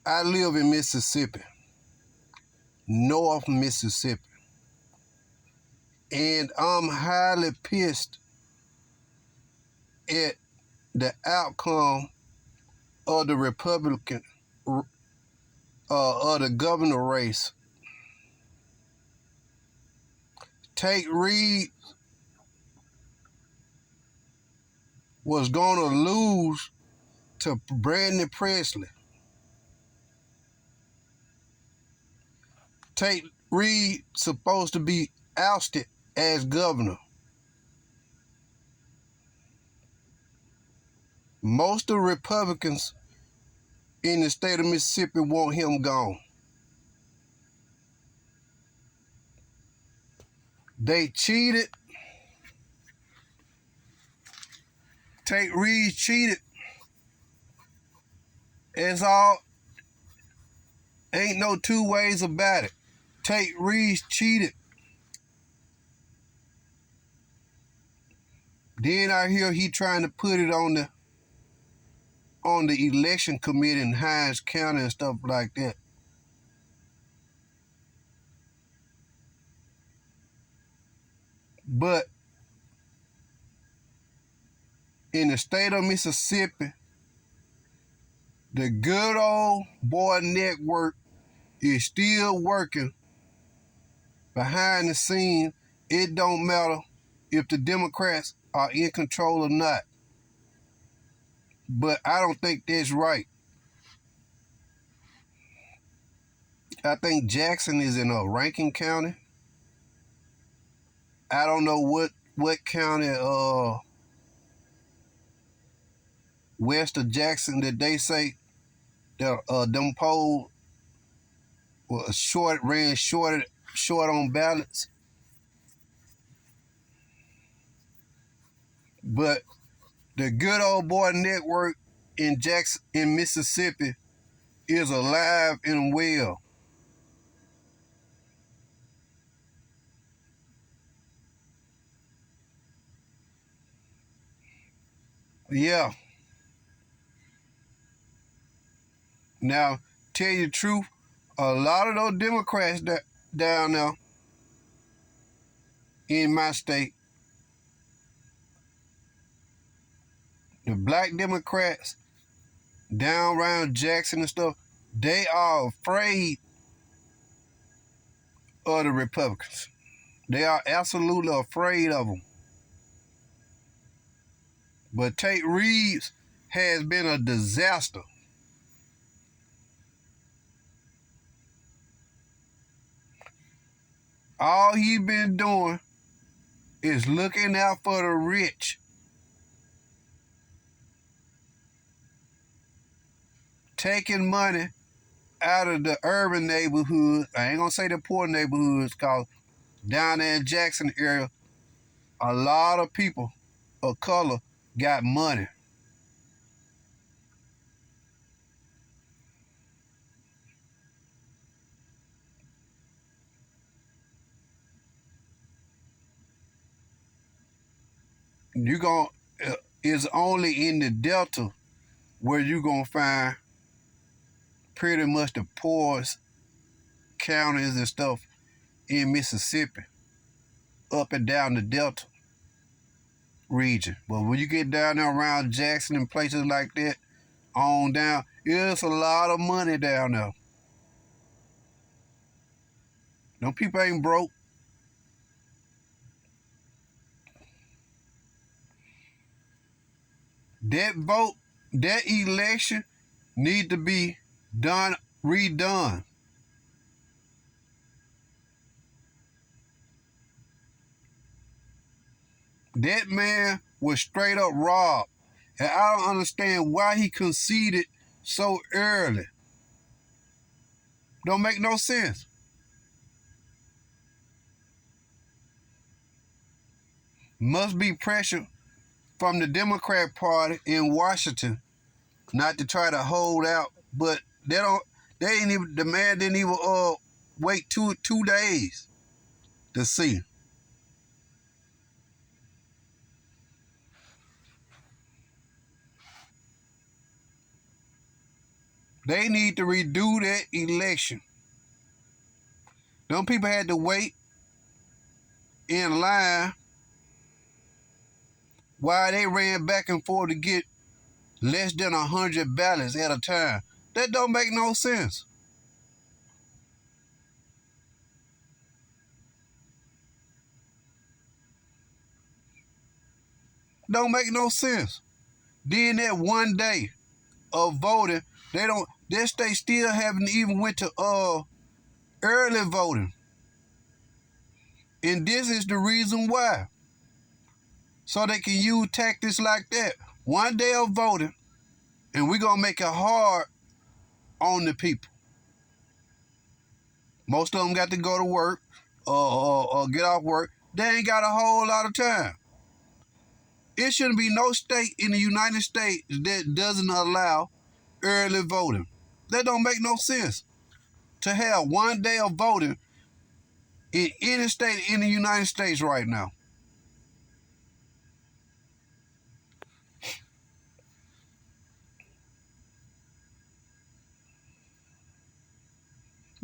I live in Mississippi, North Mississippi, and I'm highly pissed at the outcome of the Republican of the governor race. Tate Reed was going to lose to Brandon Presley. Tate Reed supposed to be ousted as governor. Most of the Republicans in the state of Mississippi want him gone. They cheated. Tate Reed cheated. It's all, ain't no two ways about it. Tate Reed cheated. Then I hear he trying to put it on the election committee in Hinds County and stuff like that. But in the state of Mississippi, the good old boy network is still working behind the scenes. It don't matter if the Democrats are in control or not. But I don't think that's right. I think Jackson is in Rankin County. I don't know what county west of Jackson that they say that them polls ran short on ballots. But the good old boy network in Jackson, in Mississippi, is alive and well. Yeah. Now, tell you the truth, a lot of those Democrats down there in my state, the black Democrats down around Jackson and stuff, they are afraid of the Republicans. They are absolutely afraid of them. But Tate Reeves has been a disaster. All he's been doing is looking out for the rich. Taking money out of the urban neighborhoods. I ain't gonna say the poor neighborhoods, cause down there in Jackson area, a lot of people of color got money. It's only in the Delta where you gonna find pretty much the poorest counties and stuff in Mississippi, up and down the Delta region. But when you get down there around Jackson and places like that, on down, it's a lot of money down there. Them people ain't broke. That vote, that election need to be redone. That man was straight up robbed. And I don't understand why he conceded so early. Don't make no sense. Must be pressure from the Democrat Party in Washington not to try to hold out, but the man didn't even wait two days to see. They need to redo that election. Them people had to wait in line while they ran back and forth to get less than 100 ballots at a time. That don't make no sense. Don't make no sense. Then that one day of voting, that state still haven't even went to early voting. And this is the reason why. So they can use tactics like that. One day of voting, and we're going to make it hard on the people. Most of them got to go to work or get off work. They ain't got a whole lot of time. It shouldn't be no state in the United States that doesn't allow early voting. That don't make no sense. To have one day of voting in any state in the United States right now.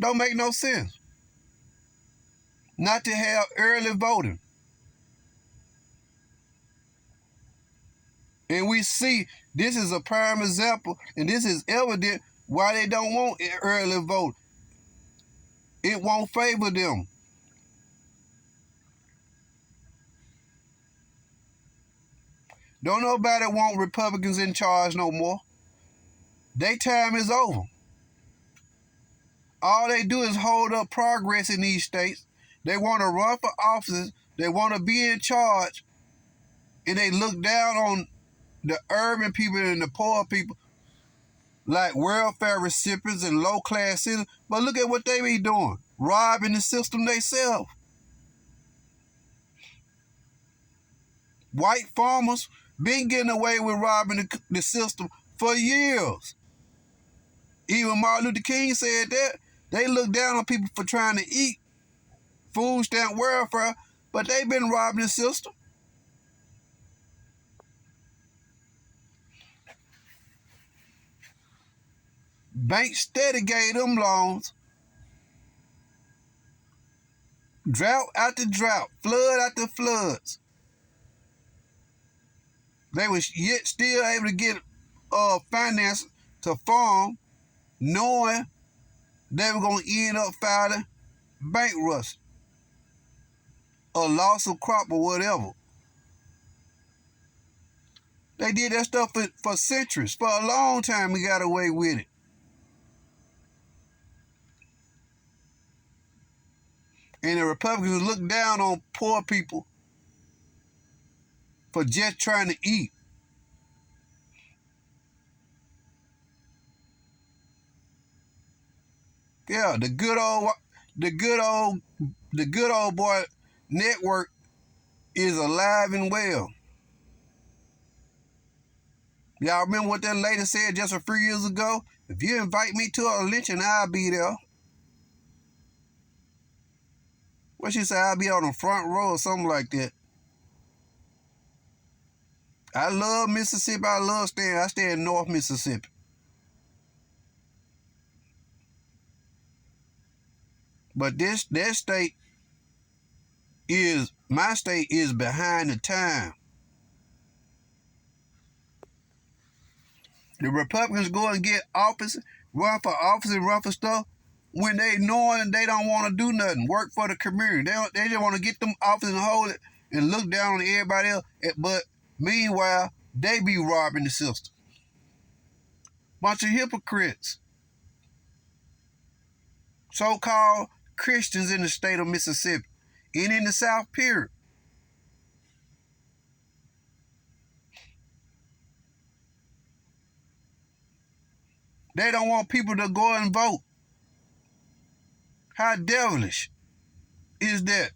Don't make no sense. Not to have early voting. And we see this is a prime example, and this is evident why they don't want early vote. It won't favor them. Don't nobody want Republicans in charge no more. Their time is over. All they do is hold up progress in these states. They want to run for offices. They want to be in charge. And they look down on the urban people and the poor people like welfare recipients and low-class citizens. But look at what they be doing. Robbing the system themselves. White farmers been getting away with robbing the system for years. Even Martin Luther King said that. They look down on people for trying to eat food stamp welfare, but they've been robbing the system. Banks steady gave them loans. Drought after drought, flood after floods. They was yet still able to get finance to farm, knowing they were going to end up filing bankruptcy, a loss of crop or whatever. They did that stuff for centuries. For a long time, we got away with it. And the Republicans look down on poor people for just trying to eat. Yeah, the good old boy network is alive and well. Y'all remember what that lady said just a few years ago? If you invite me to a lynching, I'll be there. What she said, I'll be on the front row or something like that. I love Mississippi. I stay in North Mississippi. But my state is behind the time. The Republicans go and get office, run for office and run for stuff when they knowing they don't want to do nothing, work for the community. They just want to get them office and hold it and look down on everybody else. But meanwhile, they be robbing the system. Bunch of hypocrites. So-called Christians in the state of Mississippi and in the South, period. They don't want people to go and vote. How devilish is that?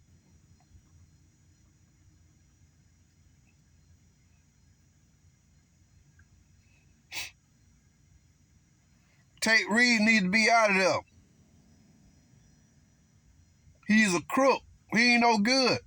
Tate Reed needs to be out of there. He's a crook. He ain't no good.